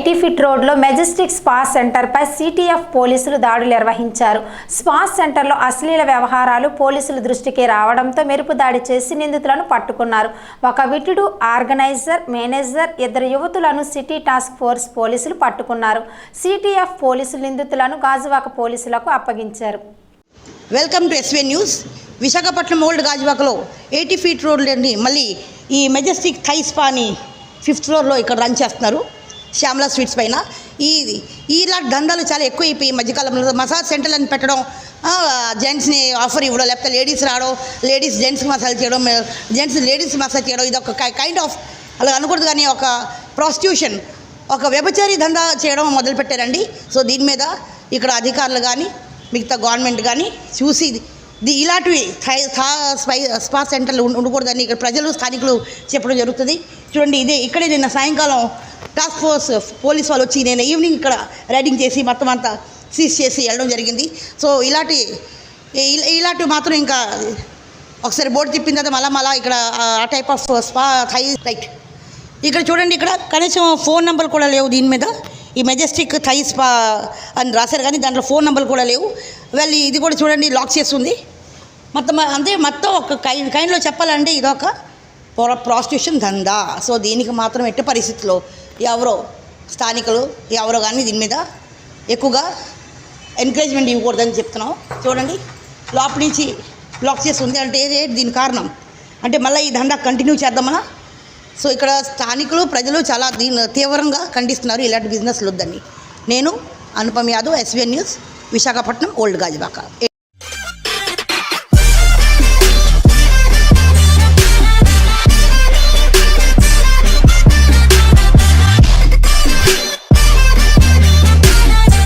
80 feet రోడ్లో Majestic spa సెంటర్పై CTF పోలీసులు దాడులు నిర్వహించారు. స్పా సెంటర్లో అశ్లీల వ్యవహారాలు పోలీసుల దృష్టికి రావడంతో మెరుపు దాడి చేసి నిందితులను పట్టుకున్నారు. ఒక విటుడు, ఆర్గనైజర్, మేనేజర్, ఇద్దరు యువతులను సిటీ టాస్క్ ఫోర్స్ పోలీసులు పట్టుకున్నారు. సిటిఎఫ్ పోలీసులు నిందితులను గాజువాక పోలీసులకు అప్పగించారు. Welcome to SVN news. Visakhapatnam old గాజువాకలో 80 ఫీట్ రోడ్లని మళ్ళీ ఈ మెజెస్టిక్ థై స్పాని 5th ఫ్లోర్లో ఇక్కడ రన్ చేస్తున్నారు. శ్యామలా స్వీట్స్ పైన ఇలాంటి దందాలు చాలా ఎక్కువైపోయి ఈ మధ్యకాలంలో. మసాజ్ సెంటర్లు అని పెట్టడం, జెంట్స్ని ఆఫర్ ఇవ్వడం, లేకపోతే లేడీస్ రావడం, లేడీస్ జెంట్స్కి మసాజ్ చేయడం, జెంట్స్ లేడీస్ మసాజ్ చేయడం, ఇది ఒక కైండ్ ఆఫ్ అలా అనకూడదు కానీ ఒక ప్రాస్టిట్యూషన్, ఒక వ్యభిచారి దందా చేయడం మొదలుపెట్టారండి. సో దీని మీద ఇక్కడ అధికారులు కానీ మిగతా గవర్నమెంట్ కానీ చూసి ఇలాంటివి స్పా సెంటర్లు ఉండకూడదని ఇక్కడ ప్రజలు, స్థానికులు చెప్పడం జరుగుతుంది. చూడండి, ఇక్కడే నిన్న సాయంకాలం టాస్క్ ఫోర్స్ పోలీస్ వాళ్ళు వచ్చి నేను ఈవినింగ్ ఇక్కడ రైడింగ్ చేసి మొత్తం అంతా సీజ్ చేసి వెళ్ళడం జరిగింది. సో ఇలాంటివి మాత్రం ఇంకా ఒకసారి బోర్డు తిప్పిన తర్వాత మళ్ళా ఇక్కడ ఆ type of spathe right. ఇక్కడ చూడండి, ఇక్కడ కనీసం ఫోన్ నెంబర్ కూడా లేవు దీని మీద. ఈ మెజెస్టిక్ థై స్పా అని రాశారు కానీ దాంట్లో ఫోన్ నెంబర్ కూడా లేవు. వాళ్ళు ఇది కూడా చూడండి లాక్ చేస్తుంది మొత్తం ఒక కైండ్లో చెప్పాలంటే ఇదొక ప్రాస్టిట్యూషన్ దందా. సో దీనికి మాత్రం ఎట్టి పరిస్థితుల్లో ఎవరో స్థానికులు ఎవరో కానీ దీని మీద ఎక్కువగా ఎంకరేజ్మెంట్ ఇవ్వకూడదని చెప్తున్నాం. చూడండి, లోపల నుంచి లాక్ చేసి ఉంది అంటే దీని కారణం అంటే మళ్ళీ ఈ దందా కంటిన్యూ చేద్దామన్నా. సో ఇక్కడ స్థానికులు, ప్రజలు చాలా తీవ్రంగా ఖండిస్తున్నారు ఇలాంటి బిజినెస్లు వద్దని. నేను Anupam Yadav, SVN news, Visakhapatnam old Gajuwaka.